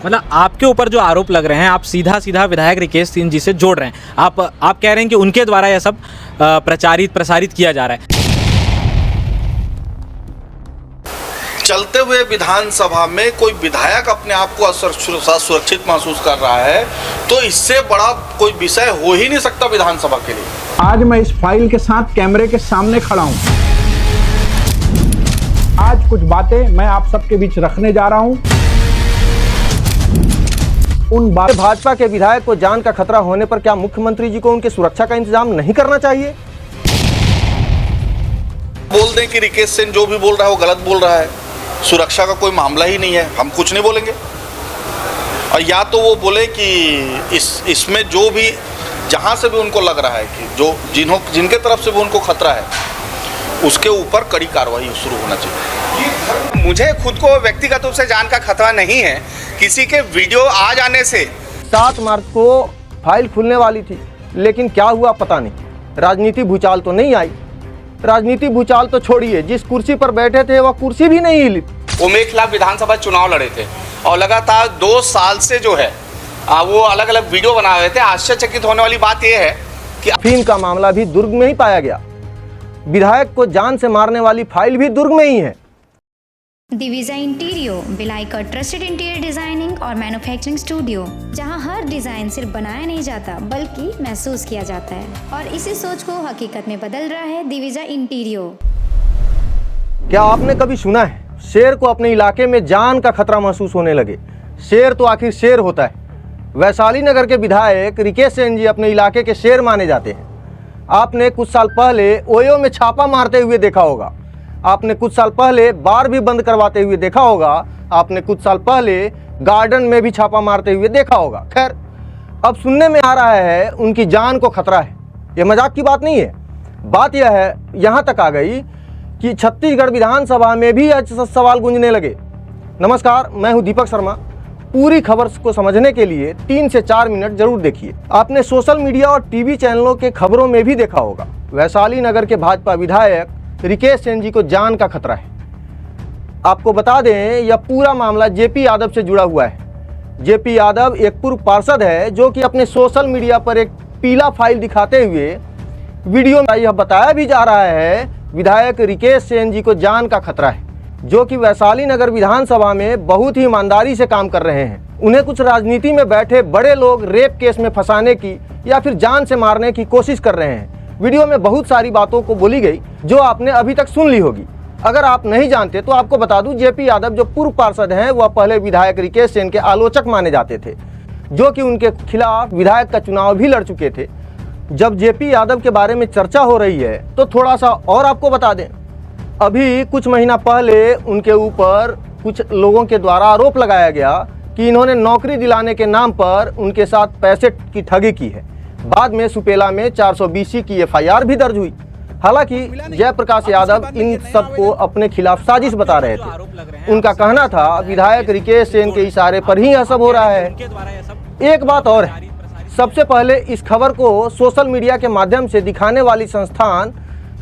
मतलब आपके ऊपर जो आरोप लग रहे हैं, आप सीधा सीधा विधायक रिकेश सिंह जी से जोड़ रहे हैं। आप कह रहे हैं कि उनके द्वारा यह सब प्रसारित किया जा रहा है। चलते हुए विधानसभा में कोई विधायक अपने आप को सुरक्षित महसूस कर रहा है तो इससे बड़ा कोई विषय हो ही नहीं सकता विधानसभा के लिए। आज मैं इस फाइल के साथ कैमरे के सामने खड़ा हूं। आज कुछ बातें मैं आप सबके बीच रखने जा रहा हूं। उन भाजपा के विधायक को जान का खतरा होने पर क्या मुख्यमंत्री जी को उनकी सुरक्षा का इंतजाम नहीं करना चाहिए? बोल दें कि रिकेश सिंह जो भी बोल रहा है वो गलत बोल रहा है, सुरक्षा का कोई मामला ही नहीं है, हम कुछ नहीं बोलेंगे। और या तो वो बोले कि इसमें जो भी जहां से भी उनको लग रहा है कि जो जिनके तरफ से भी उनको खतरा है उसके ऊपर कड़ी कार्रवाई शुरू होना चाहिए। मुझे खुद को व्यक्तिगत रूप से जान का खतरा नहीं है किसी के वीडियो आ जाने से। 7 मार्च को फाइल खुलने वाली थी, लेकिन क्या हुआ पता नहीं। राजनीति भूचाल तो नहीं आई। राजनीति भूचाल तो छोड़िए, जिस कुर्सी पर बैठे थे वह कुर्सी भी नहीं हिली। वो मेरे खिलाफ विधानसभा चुनाव लड़े थे और लगातार 2 साल से जो है वो अलग अलग वीडियो बना रहे थे। आश्चर्यचकित होने वाली बात यह है कि अफीम का मामला भी दुर्ग में ही पाया गया। विधायक को जान से मारने वाली फाइल भी दुर्ग में ही है। दिविजा इंटीरियो भिलाई का ट्रस्टेड इंटीरियर डिजाइनिंग और मैन्युफैक्चरिंग स्टूडियो, जहां हर डिजाइन सिर्फ बनाया नहीं जाता बल्कि महसूस किया जाता है, और इसी सोच को हकीकत में बदल रहा है दिविजा इंटीरियो। क्या आपने कभी सुना है शेर को अपने इलाके में जान का खतरा महसूस होने लगे? शेर तो आखिर शेर होता है। वैशाली नगर के विधायक रिकेश सिंह जी अपने इलाके के शेर माने जाते हैं। आपने कुछ साल पहले ओयो में छापा मारते हुए देखा होगा। आपने कुछ साल पहले बार भी बंद करवाते हुए देखा होगा। आपने कुछ साल पहले गार्डन में भी छापा मारते हुए देखा होगा। खैर, अब सुनने में आ रहा है उनकी जान को खतरा है। यह मजाक की बात नहीं है। बात यह है, यहाँ तक आ गई कि छत्तीसगढ़ विधानसभा में भी सवाल गूंजने लगे। नमस्कार, मैं हूँ दीपक शर्मा। पूरी खबर को समझने के लिए 3 से 4 मिनट जरूर देखिए। आपने सोशल मीडिया और टीवी चैनलों के खबरों में भी देखा होगा, वैशाली नगर के भाजपा विधायक रिकेश सिंह जी को जान का खतरा है। आपको बता दें, यह पूरा मामला जेपी यादव से जुड़ा हुआ है। जेपी यादव एक पूर्व पार्षद है जो कि अपने सोशल मीडिया पर एक पीला फाइल दिखाते हुए वीडियो में यह बताया भी जा रहा है विधायक रिकेश सिंह जी को जान का खतरा है, जो कि वैशाली नगर विधानसभा में बहुत ही ईमानदारी से काम कर रहे हैं। उन्हें कुछ राजनीति में बैठे बड़े लोग रेप केस में फंसाने की या फिर जान से मारने की कोशिश कर रहे हैं। वीडियो में बहुत सारी बातों को बोली गई जो आपने अभी तक सुन ली होगी। अगर आप नहीं जानते तो आपको बता दूं, जेपी यादव जो पूर्व पार्षद हैं वह पहले विधायक रिकेश सिंह के आलोचक माने जाते थे, जो कि उनके खिलाफ विधायक का चुनाव भी लड़ चुके थे। जब जेपी यादव के बारे में चर्चा हो रही है तो थोड़ा सा और आपको बता दें, अभी कुछ महीना पहले उनके ऊपर कुछ लोगों के द्वारा आरोप लगाया गया कि इन्होंने नौकरी दिलाने के नाम पर उनके साथ पैसे की ठगी की है। बाद में सुपेला में 420 की एफआईआर भी दर्ज हुई। हालांकि जयप्रकाश यादव इन सबको अपने खिलाफ साजिश बता रहे थे। उनका कहना था विधायक रिकेश सिंह के इशारे पर ही यह सब हो रहा है। एक बात और है, सबसे पहले इस खबर को सोशल मीडिया के माध्यम से दिखाने वाली संस्थान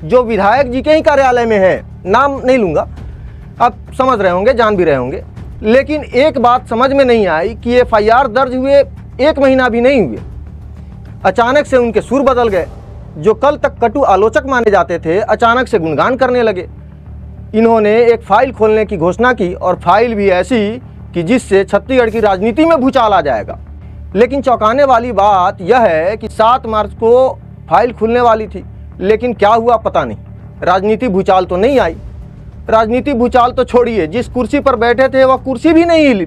जो विधायक जी के ही कार्यालय में है, नाम नहीं लूंगा, आप समझ रहे होंगे, जान भी रहे होंगे। लेकिन एक बात समझ में नहीं आई कि एफआईआर दर्ज हुए 1 महीना भी नहीं हुए, अचानक से उनके सुर बदल गए। जो कल तक कटु आलोचक माने जाते थे अचानक से गुणगान करने लगे। इन्होंने एक फाइल खोलने की घोषणा की, और फाइल भी ऐसी कि जिससे छत्तीसगढ़ की राजनीति में भूचाल आ जाएगा। लेकिन चौंकाने वाली बात यह है कि 7 मार्च को फाइल खुलने वाली थी, लेकिन क्या हुआ पता नहीं। राजनीति भूचाल तो नहीं आई। राजनीति भूचाल तो छोड़िए, जिस कुर्सी पर बैठे थे वह कुर्सी भी नहीं हिली।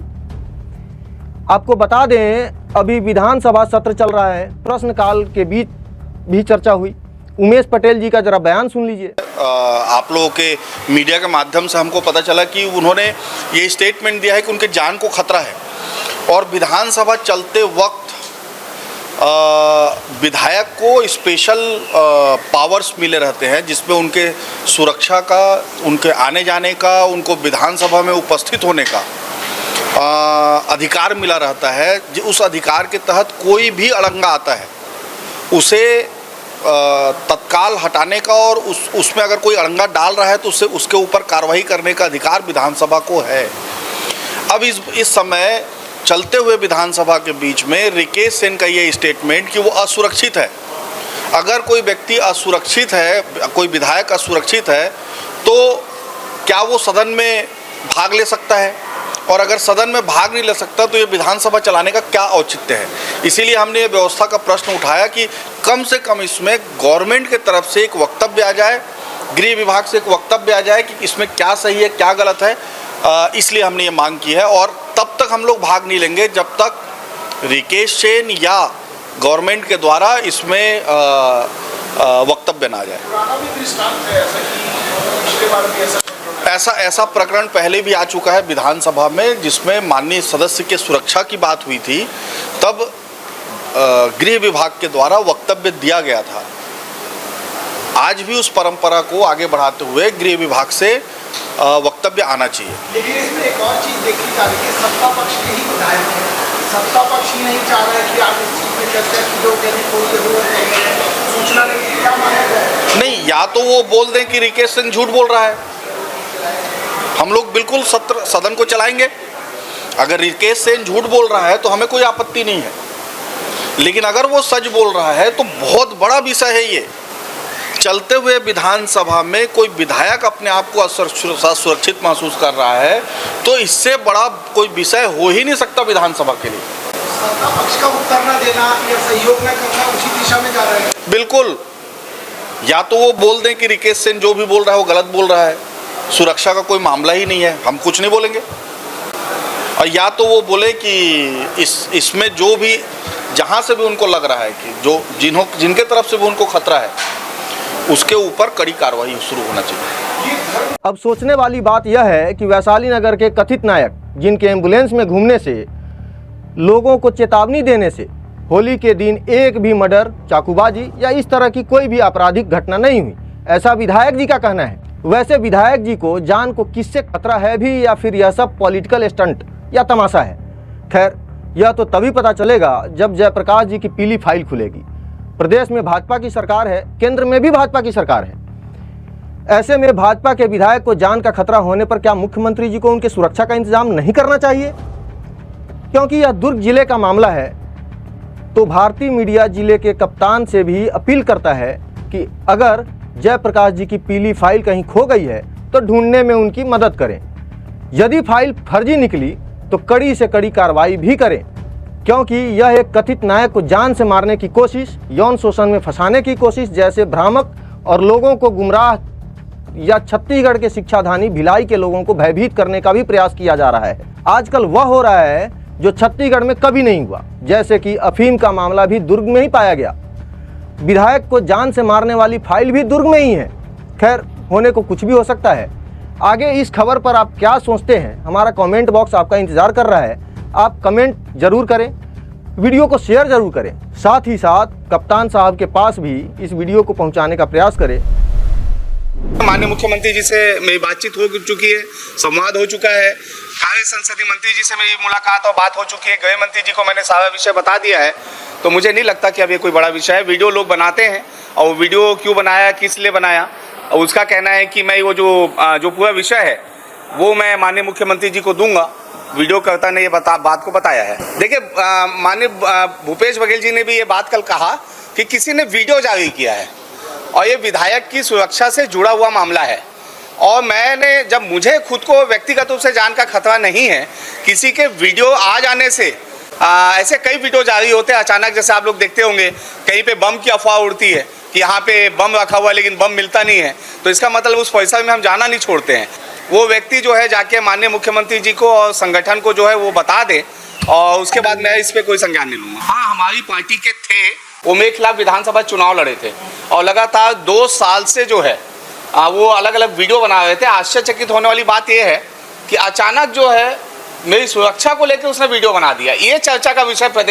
आपको बता दें, अभी विधानसभा सत्र चल रहा है। प्रश्नकाल के बीच भी चर्चा हुई। उमेश पटेल जी का जरा बयान सुन लीजिए। आप लोगों के मीडिया के माध्यम से हमको पता चला कि उन्होंने ये स्टेटमेंट दिया है कि उनके जान को खतरा है, और विधानसभा चलते वक्त विधायक को स्पेशल पावर्स मिले रहते हैं, जिसमें उनके सुरक्षा का, उनके आने जाने का, उनको विधानसभा में उपस्थित होने का अधिकार मिला रहता है। उस अधिकार के तहत कोई भी अड़ंगा आता है उसे तत्काल हटाने का, और उसमें अगर कोई अड़ंगा डाल रहा है तो उसके ऊपर कार्रवाई करने का अधिकार विधानसभा को है। अब इस समय चलते हुए विधानसभा के बीच में रिकेश सेन का ये स्टेटमेंट कि वो असुरक्षित है। अगर कोई व्यक्ति असुरक्षित है, कोई विधायक असुरक्षित है, तो क्या वो सदन में भाग ले सकता है? और अगर सदन में भाग नहीं ले सकता तो ये विधानसभा चलाने का क्या औचित्य है? इसीलिए हमने ये व्यवस्था का प्रश्न उठाया कि कम से कम इसमें गवर्नमेंट के तरफ से एक वक्तव्य आ जाए, गृह विभाग से एक वक्तव्य आ जाए कि इसमें क्या सही है क्या गलत है। इसलिए हमने ये मांग की है और तब तक हम लोग भाग नहीं लेंगे जब तक रिकेश सेन या गवर्नमेंट के द्वारा इसमें वक्तव्य ना आ जाए। ऐसा प्रकरण पहले भी आ चुका है विधानसभा में, जिसमें माननीय सदस्य के सुरक्षा की बात हुई थी, तब गृह विभाग के द्वारा वक्तव्य दिया गया था। आज भी उस परंपरा को आगे बढ़ाते हुए गृह विभाग से वक्तव्य आना चाहिए। लेकिन इसमें एक और चीज देखी जा रही है, सत्ता पक्ष के ही विधायक है, सत्ता पक्ष ही नहीं चाह रहा है कि आप इस चीज में चर्चा की जो सूचना नहीं, क्या माना जाए? नहीं, या तो वो बोल दें कि रिकेश सिंह झूठ बोल रहा है, हम लोग बिल्कुल सदन को चलाएंगे। अगर रिकेश सेन झूठ बोल रहा है तो हमें कोई आपत्ति नहीं है, लेकिन अगर वो सच बोल रहा है तो बहुत बड़ा विषय है ये। चलते हुए विधानसभा में कोई विधायक अपने आप को असुरक्षित महसूस कर रहा है तो इससे बड़ा कोई विषय हो ही नहीं सकता विधानसभा के लिए। सत्ता पक्ष का उत्तर न देना या सहयोग न करना उसी दिशा में जा रहा है। बिल्कुल, या तो वो बोल दें कि रिकेश सेन जो भी बोल रहा है वो गलत बोल रहा है, सुरक्षा का कोई मामला ही नहीं है, हम कुछ नहीं बोलेंगे। और या तो वो बोले कि इसमें जो भी जहाँ से भी उनको लग रहा है कि जो जिनके तरफ से भी उनको खतरा है उसके ऊपर कड़ी कार्रवाई शुरू होना चाहिए। अब सोचने वाली बात यह है कि वैशाली नगर के कथित नायक, जिनके एम्बुलेंस में घूमने से, लोगों को चेतावनी देने से होली के दिन एक भी मर्डर, चाकूबाजी या इस तरह की कोई भी आपराधिक घटना नहीं हुई, ऐसा विधायक जी का कहना है। वैसे विधायक जी को जान को किससे खतरा है भी, या फिर यह सब पॉलिटिकल स्टंट या तमाशा है? खैर, यह तो तभी पता चलेगा जब जयप्रकाश जी की पीली फाइल खुलेगी। प्रदेश में भाजपा की सरकार है, केंद्र में भी भाजपा की सरकार है। ऐसे में भाजपा के विधायक को जान का खतरा होने पर क्या मुख्यमंत्री जी को उनके सुरक्षा का इंतजाम नहीं करना चाहिए? क्योंकि यह दुर्ग जिले का मामला है, तो भारतीय मीडिया जिले के कप्तान से भी अपील करता है कि अगर जयप्रकाश जी की पीली फाइल कहीं खो गई है तो ढूंढने में उनकी मदद करें। यदि फाइल फर्जी निकली तो कड़ी से कड़ी कार्रवाई भी करें, क्योंकि यह एक कथित नायक को जान से मारने की कोशिश, यौन शोषण में फंसाने की कोशिश जैसे भ्रामक और लोगों को गुमराह या छत्तीसगढ़ के शिक्षाधानी भिलाई के लोगों को भयभीत करने का भी प्रयास किया जा रहा है। आजकल वह हो रहा है जो छत्तीसगढ़ में कभी नहीं हुआ, जैसे कि अफीम का मामला भी दुर्ग में ही पाया गया। विधायक को जान से मारने वाली फाइल भी दुर्ग में ही है। खैर, होने को कुछ भी हो सकता है। आगे इस खबर पर आप क्या सोचते हैं, हमारा कमेंट बॉक्स आपका इंतजार कर रहा है। आप कमेंट जरूर करें, वीडियो को शेयर जरूर करें, साथ ही साथ कप्तान साहब के पास भी इस वीडियो को पहुंचाने का प्रयास करें। माननीय मुख्यमंत्री जी से मेरी बातचीत हो चुकी है, संवाद हो चुका है, कार्य संसदीय मंत्री जी से मेरी मुलाकात और बात हो चुकी है, गृह मंत्री जी को मैंने सारा विषय बता दिया है। तो मुझे नहीं लगता कि अब ये कोई बड़ा विषय है। वीडियो लोग बनाते हैं और वीडियो क्यों बनाया, किस लिए बनाया, और उसका कहना है कि मैं वो जो पूरा विषय है वो मैं माननीय मुख्यमंत्री जी को दूंगा। वीडियो करता ने ये बात को बताया है। देखिए, माननीय भूपेश बघेल जी ने भी ये बात कल कहा कि किसी ने वीडियो जारी किया है और ये विधायक की सुरक्षा से जुड़ा हुआ मामला है। और मैंने, जब मुझे खुद को व्यक्तिगत रूप से जान का खतरा नहीं है, किसी के वीडियो आ जाने से ऐसे कई वीडियो जारी होते हैं अचानक, जैसे आप लोग देखते होंगे कहीं पे बम की अफवाह उड़ती है कि यहाँ पे बम रखा हुआ है लेकिन बम मिलता नहीं है, तो इसका मतलब उस परिसर में हम जाना नहीं छोड़ते हैं। वो व्यक्ति जो है जाके माननीय मुख्यमंत्री जी को और संगठन को जो है वो बता दे और उसके बाद मैं इस पर कोई संज्ञान नहीं लूँगा। हाँ, हमारी पार्टी के थे, वो मेरे खिलाफ विधानसभा चुनाव लड़े थे और लगातार 2 साल से जो है वो अलग अलग वीडियो बना रहे थे। आश्चर्यचकित होने वाली बात यह है कि अचानक जो है मेरी सुरक्षा को लेकर उसने वीडियो बना दिया। ये चर्चा का विषय प्रदेश